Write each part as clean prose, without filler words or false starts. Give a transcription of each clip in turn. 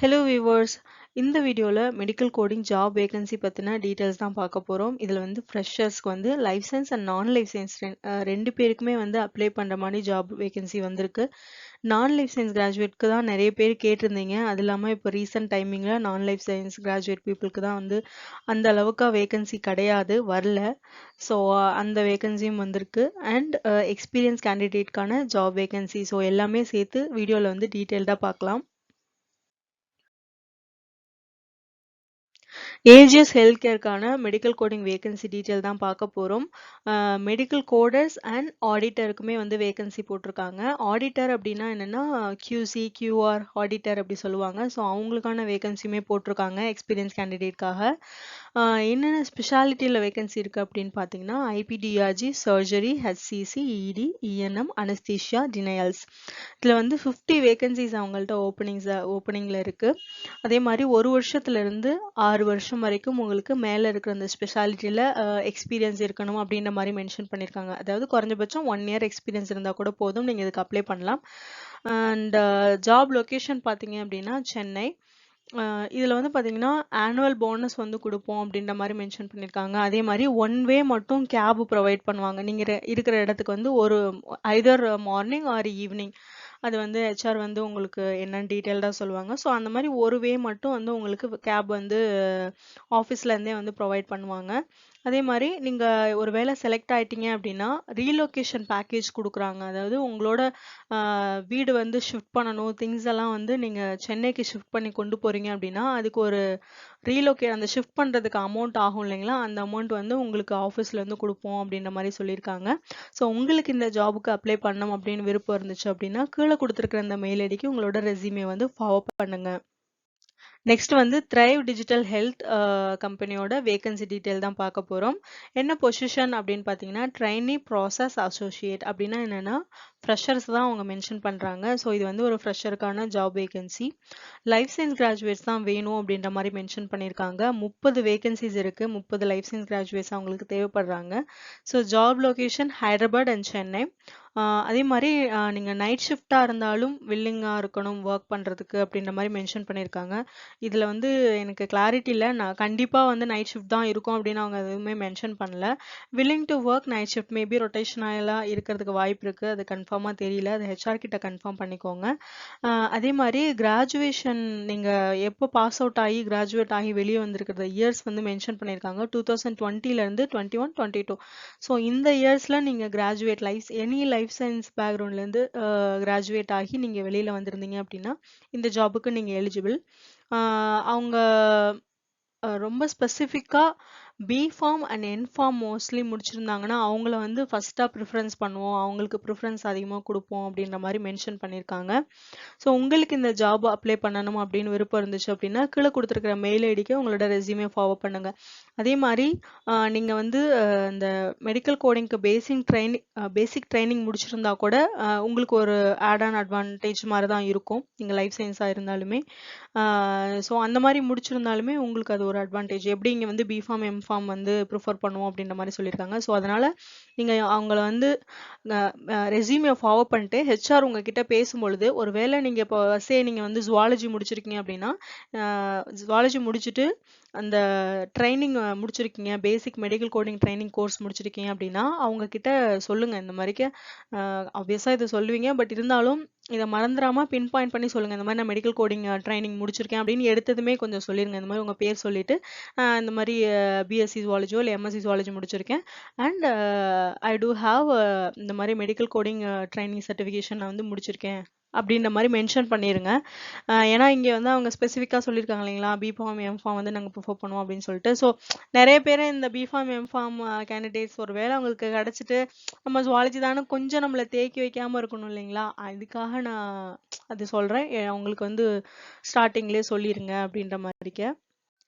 Hello viewers, இந்த வீடியோல medical coding job vacancy பத்தின டீடைல்ஸ் தான் பார்க்க போறோம். இதுல வந்து ஃப்ரெஷர்ஸ்க்கு வந்து லைஃப் சயின்ஸ் அண்ட் நான் லைஃப் சயின்ஸ் ரெண்டு பேருக்குமே வந்து அப்ளை பண்ற மாதிரி ஜாப் வேகன்சி வந்திருக்கு. நான் லைஃப் சயின்ஸ் கிராஜுவேட்க்கு தான் நிறைய பேர் கேட்டிருந்தீங்க. அது இல்லாம இப்போ ரீசெண்ட் டைமிங்ல நான் லைஃப் சயின்ஸ் கிராஜுவேட் பீப்புளுக்கு தான் வந்து அந்த அளவுக்கு வேகன்சி கிடையாது, வரல. ஸோ அந்த வேகன்சியும் வந்திருக்கு. அண்ட் எக்ஸ்பீரியன்ஸ் கேண்டிடேட்கான ஜாப் வேகன்சி. ஸோ எல்லாமே சேர்த்து வீடியோல வந்து டீட்டெயில்டாக பார்க்கலாம். ஏஜிஎஸ் ஹெல்த் கேருக்கான மெடிக்கல் கோடிங் வேகன்சி டீட்டெயில் தான் பார்க்க போகிறோம். மெடிக்கல் கோடர்ஸ் அண்ட் ஆடிட்டருக்குமே வந்து வேகன்சி போட்டிருக்காங்க. ஆடிட்டர் அப்படின்னா என்னென்னா கியூசி கியூஆர் ஆடிட்டர் அப்படி சொல்லுவாங்க. ஸோ அவங்களுக்கான வேகன்சியுமே போட்டிருக்காங்க எக்ஸ்பீரியன்ஸ் கேண்டிடேட்காக. என்னென்ன ஸ்பெஷாலிட்டியில் வேகன்சி இருக்குது அப்படின்னு பார்த்தீங்கன்னா ஐபிடிஆர்ஜி, சர்ஜரி, ஹெச்சிசி, இடி, இஎன்எம், அனஸ்தீஷியா, டினையல்ஸ். இதில் வந்து 50 வேகன்சிஸ் அவங்கள்ட்ட ஓப்பனிங்கில் இருக்குது. அதே மாதிரி 1 வருஷத்துலேருந்து 6 வருஷம் வரைக்கும் உங்களுக்கு மேலே இருக்கிற அந்த ஸ்பெஷாலிட்டியில் எக்ஸ்பீரியன்ஸ் இருக்கணும் அப்படின்ற மாதிரி மென்ஷன் பண்ணியிருக்காங்க. அதாவது குறைஞ்சபட்சம் 1 இயர் எக்ஸ்பீரியன்ஸ் இருந்தால் கூட போதும், நீங்கள் இதுக்கு அப்ளை பண்ணலாம். அண்ட் ஜாப் லொக்கேஷன் பார்த்தீங்க அப்படின்னா சென்னை. இதில் வந்து பார்த்தீங்கன்னா ஆனுவல் போனஸ் வந்து கொடுப்போம் அப்படின்ற மாதிரி மென்ஷன் பண்ணியிருக்காங்க. அதே மாதிரி 1 வே மட்டும் கேப் ப்ரொவைட் பண்ணுவாங்க. நீங்கள் இருக்கிற இடத்துக்கு வந்து ஒரு ஐதர் மார்னிங் ஆர் ஈவினிங் அது வந்து ஹெச்ஆர் வந்து உங்களுக்கு என்னன்னு டீட்டெயில்டாக சொல்லுவாங்க. ஸோ அந்த மாதிரி ஒரு வே மட்டும் வந்து உங்களுக்கு கேப் வந்து ஆஃபீஸ்லேருந்தே வந்து ப்ரொவைட் பண்ணுவாங்க. அதே மாதிரி நீங்கள் ஒரு வேளை செலக்ட் ஆகிட்டீங்க அப்படின்னா ரீலொகேஷன் பேக்கேஜ் கொடுக்குறாங்க. அதாவது உங்களோட வீடு வந்து ஷிஃப்ட் பண்ணணும், திங்ஸ் எல்லாம் வந்து நீங்கள் சென்னைக்கு ஷிஃப்ட் பண்ணி கொண்டு போகிறீங்க அப்படின்னா அதுக்கு ஒரு அந்த ஷிஃப்ட் பண்ணுறதுக்கு அமௌண்ட் ஆகும் இல்லைங்களா, அந்த அமௌண்ட் வந்து உங்களுக்கு ஆஃபீஸ்லேருந்து கொடுப்போம் அப்படின்ற மாதிரி சொல்லியிருக்காங்க. ஸோ உங்களுக்கு இந்த ஜாபுக்கு அப்ளை பண்ணணும் அப்படின்னு விருப்பம் இருந்துச்சு அப்படின்னா கீழே கொடுத்துருக்குற இந்த மெயில் ஐடிக்கு உங்களோட ரெஸ்யூமே வந்து ஃபார்வர்ட் பண்ணுங்க. நெக்ஸ்ட் வந்து த்ரைவ் டிஜிட்டல் ஹெல்த் கம்பெனியோட வேகன்சி டீட்டெயில் தான் பார்க்க போகிறோம். என்ன பொசிஷன் அப்படின்னு பார்த்தீங்கன்னா ட்ரைனி ப்ராசஸ் அசோசியேட். அப்படின்னா என்னென்னா ஃப்ரெஷர்ஸ் தான் அவங்க மென்ஷன் பண்ணுறாங்க. ஸோ இது வந்து ஒரு ஃப்ரெஷருக்கான job vacancy. Life science graduates தான் வேணும் அப்படின்ற மாதிரி மென்ஷன் பண்ணியிருக்காங்க. 30 வேகன்சிஸ் இருக்குது. 30 லைஃப் சயின்ஸ் கிராஜுவேட்ஸ் அவங்களுக்கு தேவைப்படுறாங்க. So job location Hyderabad and Chennai. அதே மாதிரி நீங்கள் நைட் ஷிஃப்டாக இருந்தாலும் வில்லிங்காக இருக்கணும் ஒர்க் பண்ணுறதுக்கு அப்படின்ற மாதிரி மென்ஷன் பண்ணியிருக்காங்க. இதில் வந்து எனக்கு கிளாரிட்டி இல்லை. நான் கண்டிப்பாக வந்து நைட் ஷிஃப்ட் தான் இருக்கும் அப்படின்னு அவங்க எதுவுமே மென்ஷன் பண்ணல. Willing to work night shift maybe ரொட்டேஷனலாக இருக்கிறதுக்கு வாய்ப்பு இருக்குது. அது கன்ஃபார்மாக தெரியல. அது ஹெச்ஆர் கிட்ட கன்ஃபார்ம் பண்ணிக்கோங்க. அதே மாதிரி கிராஜுவேஷன் நீங்கள் எப்போ பாஸ் அவுட் ஆகி கிராஜுவேட் ஆகி வெளியே வந்திருக்கிற இயர்ஸ் வந்து மென்ஷன் பண்ணியிருக்காங்க. 2020லேருந்து 21, 22. ஸோ இந்த இயர்ஸில் நீங்கள் கிராஜுவேட் எனி லைஃப் சயின்ஸ் பேக்ரவுண்ட்லேருந்து கிராஜுவேட் ஆகி நீங்கள் வெளியில் வந்திருந்தீங்க அப்படின்னா இந்த ஜாபுக்கு நீங்கள் எலிஜிபிள். அவங்க ரொம்ப ஸ்பெசிஃபிக்காக பிஃபார்ம் அண்ட் என்ஃபார்ம் மோஸ்ட்லி முடிச்சிருந்தாங்கன்னா அவங்கள வந்து ஃபஸ்ட்டாக ப்ரிஃபரன்ஸ் பண்ணுவோம், அவங்களுக்கு ப்ரிஃபரன்ஸ் அதிகமாக கொடுப்போம் அப்படின்ற மாதிரி மென்ஷன் பண்ணியிருக்காங்க. ஸோ உங்களுக்கு இந்த ஜாப் அப்ளை பண்ணணும் அப்படின்னு விருப்பம் இருந்துச்சு அப்படின்னா கீழே கொடுத்துருக்கிற மெயில் ஐடிக்கு உங்களோட ரெஸ்யூமே ஃபார்வர்ட் பண்ணுங்கள். அதே மாதிரி நீங்கள் வந்து இந்த மெடிக்கல் கோடிங்க்கு பேசிக் ட்ரைனிங் முடிச்சிருந்தா கூட உங்களுக்கு ஒரு ஆட் ஆன் அட்வான்டேஜ் மாதிரி தான் இருக்கும், நீங்கள் லைஃப் சயின்ஸாக இருந்தாலுமே. ஸோ அந்த மாதிரி முடிச்சிருந்தாலுமே உங்களுக்கு அது ஒரு அட்வான்டேஜ். எப்படி இங்கே வந்து பிஃபார்ம் எம்ஃபார்ம் வந்து ப்ரிஃபர் பண்ணுவோம் அப்படின்ற மாதிரி சொல்லியிருக்காங்க. ஸோ அதனால் நீங்கள் அவங்கள வந்து ரெஸ்யூமே ஃபார்வர்ட் பண்ணிட்டு ஹெச்ஆர் உங்ககிட்ட பேசும்பொழுது ஒருவேளை நீங்கள் இப்போ நீங்கள் வந்து ஜுவாலஜி முடிச்சிருக்கீங்க அப்படின்னா ஜுவாலஜி முடிச்சுட்டு அந்த ட்ரைனிங் முடிச்சிருக்கீங்க, basic medical coding training course முடிச்சிருக்கீங்க அப்படின்னா அவங்க கிட்ட சொல்லுங்கள். இந்த மாதிரிக்கு ஆப்வியஸாக இதை சொல்லுவீங்க, பட் இருந்தாலும் இதை மறந்துடாமல் பின் பாயிண்ட் பண்ணி சொல்லுங்கள். இந்த மாதிரி நான் மெடிக்கல் கோடிங் ட்ரைனிங் முடிச்சிருக்கேன் அப்படின்னு எடுத்ததுமே கொஞ்சம் சொல்லிடுங்க. இந்த மாதிரி உங்கள் பேர் சொல்லிட்டு இந்த மாதிரி பிஎஸ்சி ஜுவாலஜியோ இல்லை எம்எஸ்சி ஜுவாலஜி முடிச்சிருக்கேன் அண்ட் ஐ டூ ஹாவ் இந்த மாதிரி மெடிக்கல் கோடிங் ட்ரைனிங் சர்டிஃபிகேஷன் நான் வந்து முடிச்சிருக்கேன் அப்படின்ற மாதிரி மென்ஷன் பண்ணிடுங்க. ஏன்னா இங்கே வந்து அவங்க ஸ்பெசிஃபிக்காக சொல்லியிருக்காங்க இல்லைங்களா, பிஃபார்ம் எம்ஃபார்ம் வந்து நாங்கள் ப்ரிஃபர் பண்ணுவோம் அப்படின்னு சொல்லிட்டு. ஸோ நிறைய பேர் இந்த பிஃபார்ம் எம்ஃபார்ம் கேண்டிடேட்ஸ் ஒரு வேளை அவங்களுக்கு கிடச்சிட்டு நம்ம ஜுவாலஜி தானே கொஞ்சம் நம்மளை தேக்கி வைக்காமல் இருக்கணும் இல்லைங்களா, அதுக்காக நான் அது சொல்கிறேன். அவங்களுக்கு வந்து ஸ்டார்டிங்லேயே சொல்லிடுங்க அப்படின்ற மாதிரிக்க.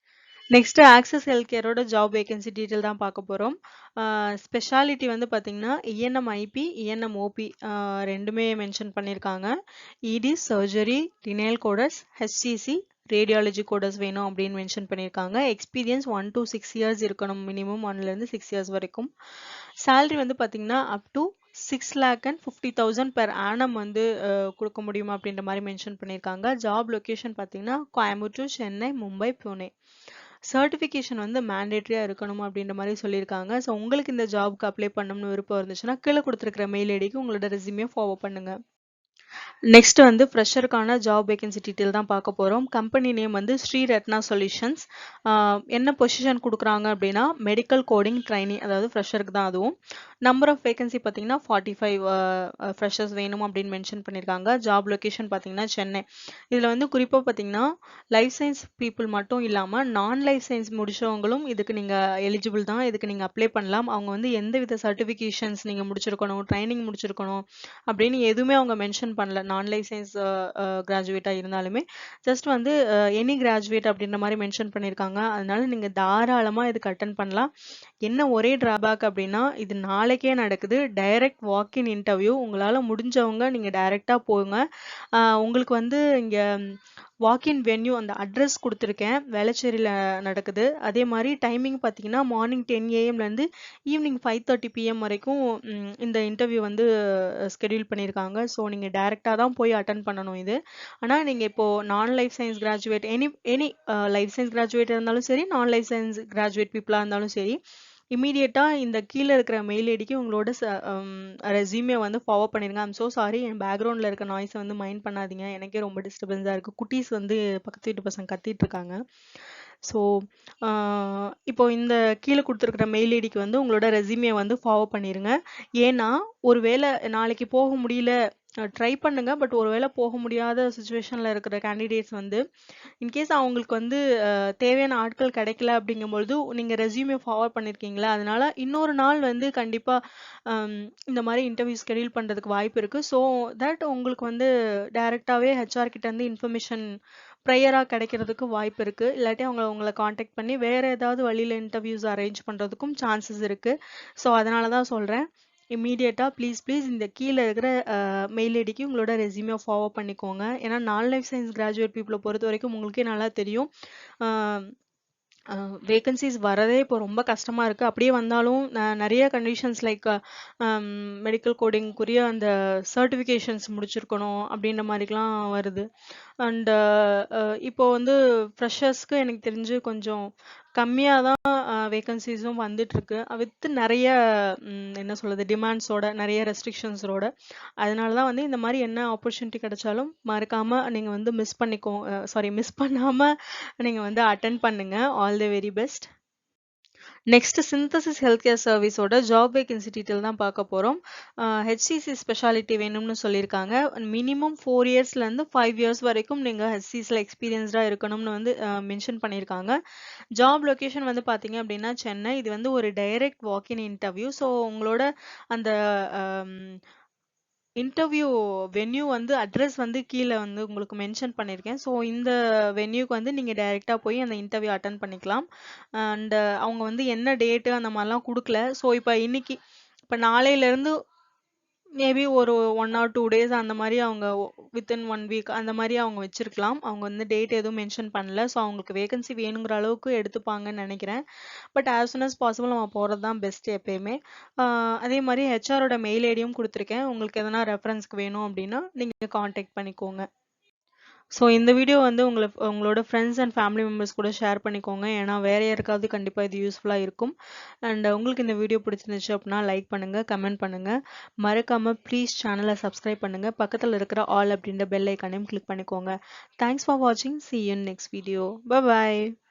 நெக்ஸ்ட் ஆக்சஸ் ஹெல்த் கேரோட ஜாப் வேகன்சி டீட்டெயில் தான் பார்க்க போகிறோம். ஸ்பெஷாலிட்டி வந்து பார்த்தீங்கன்னா இஎன்எம்ஐபி, இஎன்எம்ஓபி ரெண்டுமே மென்ஷன் பண்ணியிருக்காங்க. இடி, surgery, denial coders, HCC, radiology coders வேணும் அப்படின்னு மென்ஷன் பண்ணியிருக்காங்க. எக்ஸ்பீரியன்ஸ் 1 to 6 years இருக்கணும், மினிமம் 1லேருந்து 6 years வரைக்கும். சேலரி வந்து பார்த்தீங்கன்னா அப் டு 6,50,000 per annum வந்து கொடுக்க முடியுமா அப்படின்ற மாதிரி மென்ஷன் பண்ணியிருக்காங்க. ஜாப் லொகேஷன் பார்த்தீங்கன்னா கோயம்புத்தூர், சென்னை, மும்பை, புனே. சர்டிஃபிகேஷன் வந்து மேண்டேட்டரியா இருக்கணும் அப்படின்ற மாதிரி சொல்லியிருக்காங்க. ஸோ உங்களுக்கு இந்த ஜாப்க்கு அப்ளை பண்ணணும்னு விருப்பம் இருந்துச்சுன்னா கீழே கொடுத்துருக்கிற மெயில் ஐடிக்கு உங்களோட ரெஸ்யூமே ஃபார்வர்ட் பண்ணுங்க. நெக்ஸ்ட் வந்து ஃப்ரெஷருக்கான ஜாப் வேகன்சி டீட்டெயில் தான் பார்க்க போகிறோம். கம்பெனி நேம் வந்து ஸ்ரீ ரத்னா சொல்யூஷன்ஸ். என்ன பொசிஷன் கொடுக்குறாங்க அப்படின்னா மெடிக்கல் கோடிங் ட்ரைனி, அதாவது ஃப்ரெஷருக்கு தான் அதுவும். நம்பர் ஆஃப் வேகன்சி பார்த்தீங்கன்னா 45 ஃப்ரெஷர்ஸ் வேணும் அப்படின்னு மென்ஷன் பண்ணியிருக்காங்க. ஜாப் லொகேஷன் பார்த்தீங்கன்னா சென்னை. இதில் வந்து குறிப்பாக பார்த்தீங்கன்னா லைஃப் சயின்ஸ் பீப்புள் மட்டும் இல்லாமல் நான் லைஃப் சயின்ஸ் முடிச்சவங்களும் இதுக்கு நீங்கள் எலிஜிபிள் தான். இதுக்கு நீங்கள் அப்ளை பண்ணலாம். அவங்க வந்து எந்தவித சர்டிஃபிகேஷன்ஸ் நீங்கள் முடிச்சிருக்கணும், ட்ரைனிங் முடிச்சிருக்கணும் அப்படின்னு எதுவுமே அவங்க மென்ஷன் பண்ணல. நான் லைஃப் சயின்ஸ் கிராஜுவேட்டாக இருந்தாலுமே ஜஸ்ட் வந்து எனி கிராஜுவேட் அப்படின்ற மாதிரி மென்ஷன் பண்ணியிருக்காங்க. அதனால நீங்கள் தாராளமாக இதுக்கு அட்டன் பண்ணலாம். என்ன ஒரே டிராபேக் அப்படின்னா இது நாளைக்கே நடக்குது. Direct walk in interview. உங்களால் முடிஞ்சவங்க நீங்கள் டைரெக்டாக போங்க. உங்களுக்கு வந்து இங்கே வாக்கின் வென்யூ அந்த அட்ரஸ் கொடுத்துருக்கேன், வேளச்சேரியில் நடக்குது. அதே மாதிரி டைமிங் பார்த்தீங்கன்னா மார்னிங் 10 AM ஈவினிங் 5:30 PM வரைக்கும் இந்த இன்டர்வியூ வந்து ஸ்கெடியூல் பண்ணியிருக்காங்க. ஸோ நீங்கள் டைரெக்டாக தான் போய் அட்டன் பண்ணணும் இது. ஆனால் நீங்கள் இப்போது நான் life science graduate any life science கிராஜுவேட்டாக இருந்தாலும் சரி, நான் லைஃப் சயின்ஸ் கிராஜுவேட் பீப்புளாக இருந்தாலும் சரி, இமீடியட்டாக இந்த கீழே இருக்கிற மெயில் ஐடிக்கு உங்களோட ரெஸ்யூமே வந்து ஃபார்வர்ட் பண்ணிடுங்க. ஐம் ஸோ சாரி, என் பேக்ரவுண்டில் இருக்க நாய்ஸை வந்து மைண்ட் பண்ணாதீங்க. எனக்கே ரொம்ப டிஸ்டர்பன்ஸாக இருக்குது. குட்டீஸ் வந்து பக்கத்து வீட்டு பசங்க கத்திட்டு இருக்காங்க. ஸோ இப்போ இந்த கீழே கொடுத்துருக்குற மெயில் ஐடிக்கு வந்து உங்களோட ரெஸ்யூமே வந்து ஃபார்வர்ட் பண்ணிடுங்க. ஏன்னா ஒருவேளை நாளைக்கு போக முடியல, ட்ரை பண்ணுங்க. பட் ஒருவேளை போக முடியாத சுச்சுவேஷனில் இருக்கிற கேண்டிடேட்ஸ் வந்து இன்கேஸ் அவங்களுக்கு வந்து தேவையான ஆட்கள் கிடைக்கல அப்படிங்கும்பொழுது நீங்கள் ரெஸ்யூமே ஃபார்வர்ட் பண்ணியிருக்கீங்களா, அதனால இன்னொரு நாள் வந்து கண்டிப்பாக இந்த மாதிரி இன்டர்வியூ ஸ்கெடியூல் பண்ணுறதுக்கு வாய்ப்பு இருக்குது. ஸோ தட் உங்களுக்கு வந்து டைரெக்டாகவே ஹெச்ஆர் கிட்டேருந்து இன்ஃபர்மேஷன் ப்ரையராக கிடைக்கிறதுக்கு வாய்ப்பு இருக்குது. இல்லாட்டி உங்களை காண்டாக்ட் பண்ணி வேறு ஏதாவது வழியில் இன்டர்வியூஸ் அரேஞ்ச் பண்ணுறதுக்கும் சான்சஸ் இருக்குது. ஸோ அதனால தான் சொல்கிறேன், இமீடியட்டாக ப்ளீஸ் இந்த கீழே இருக்கிற மெயில் ஐடிக்கு உங்களோட ரெஸ்யூமே ஃபார்வர்ட் பண்ணிக்கோங்க. ஏன்னா நான் லைஃப் சயின்ஸ் கிராஜுவேட் பீப்புளை பொறுத்த வரைக்கும் உங்களுக்கே நல்லா தெரியும், வேகன்சிஸ் வரதே இப்போ ரொம்ப கஷ்டமாக இருக்குது. அப்படியே வந்தாலும் நிறைய கண்டிஷன்ஸ் லைக் மெடிக்கல் கோடிங்குரிய அந்த சர்டிஃபிகேஷன்ஸ் முடிச்சிருக்கணும் அப்படின்ற மாதிரிலாம் வருது. அண்டு இப்போ வந்து ஃப்ரெஷர்ஸ்க்கு எனக்கு தெரிஞ்சு கொஞ்சம் கம்மியாக தான் வேகன்சிஸும் வந்துட்டுருக்கு, வித் நிறைய என்ன சொல்கிறது டிமாண்ட்ஸோட, நிறைய ரெஸ்ட்ரிக்ஷன்ஸோட. அதனால தான் வந்து இந்த மாதிரி என்ன ஆப்பர்ச்சுனிட்டி கிடைச்சாலும் மறக்காமல் நீங்கள் வந்து மிஸ் பண்ணாமல் நீங்கள் வந்து அட்டென்ட் பண்ணுங்கள். All the very best. Next synthesis health care சர்வீஸோட ஜாப் வேகன்சி டீட்டெயில் தான் பார்க்க போகிறோம். ஹெச்சிசி ஸ்பெஷாலிட்டி வேணும்னு சொல்லியிருக்காங்க. மினிமம் 4 இயர்ஸ்லேருந்து 5 இயர்ஸ் வரைக்கும் நீங்கள் ஹெச்சிசியில் எக்ஸ்பீரியன்ஸ்டாக இருக்கணும்னு வந்து மென்ஷன் பண்ணியிருக்காங்க. ஜாப் லொக்கேஷன் வந்து பார்த்தீங்க அப்படின்னா சென்னை. இது வந்து ஒரு டைரக்ட் வாக்கின் இன்டர்வியூ. ஸோ உங்களோட அந்த இன்டர்வியூ வென்யூ வந்து அட்ரஸ் வந்து கீழே வந்து உங்களுக்கு மென்ஷன் பண்ணியிருக்கேன். ஸோ இந்த வென்யூக்கு வந்து நீங்கள் டைரெக்டாக போய் அந்த இன்டர்வியூ அட்டன் பண்ணிக்கலாம். அண்ட் அவங்க வந்து என்ன டேட்டு அந்த மாதிரிலாம் கொடுக்கல. ஸோ இப்போ நாளையிலேருந்து மேபி ஒரு 1 or 2 days அந்த மாதிரி அவங்க வித்தின் 1 week அந்த மாதிரி அவங்க வச்சிருக்கலாம். அவங்க வந்து டேட் எதுவும் மென்ஷன் பண்ணல. ஸோ அவங்களுக்கு வேகன்சி வேணுங்கிற அளவுக்கு எடுத்துப்பாங்கன்னு நினைக்கிறேன். But as soon as possible நம்ம போகிறது தான் பெஸ்ட் எப்பயுமே. அதே மாதிரி ஹெச்ஆரோட மெயில் ஐடியும் கொடுத்துருக்கேன். உங்களுக்கு எதனா ரெஃபரன்ஸ்க்கு வேணும் அப்படின்னா நீங்கள் காண்டாக்ட் பண்ணிக்கோங்க. ஸோ இந்த வீடியோ வந்து உங்களோட ஃப்ரெண்ட்ஸ் அண்ட் ஃபேமிலி மெம்பர்ஸ் கூட ஷேர் பண்ணிக்கோங்க. ஏன்னா வேறு யாருக்காவது கண்டிப்பாக இது யூஸ்ஃபுல்லாக இருக்கும். அண்ட் உங்களுக்கு இந்த வீடியோ பிடிச்சிருந்துச்சு அப்படின்னா லைக் பண்ணுங்கள், கமெண்ட் பண்ணுங்கள். மறக்காமல் ப்ளீஸ் சேனலை சப்ஸ்கிரைப் பண்ணுங்கள். பக்கத்தில் இருக்கிற ஆல் அப்படின்ற பெல் ஐக்கானையும் கிளிக் பண்ணிக்கோங்க. தேங்க்ஸ் ஃபார் வாட்சிங். See you in next video. Bye bye.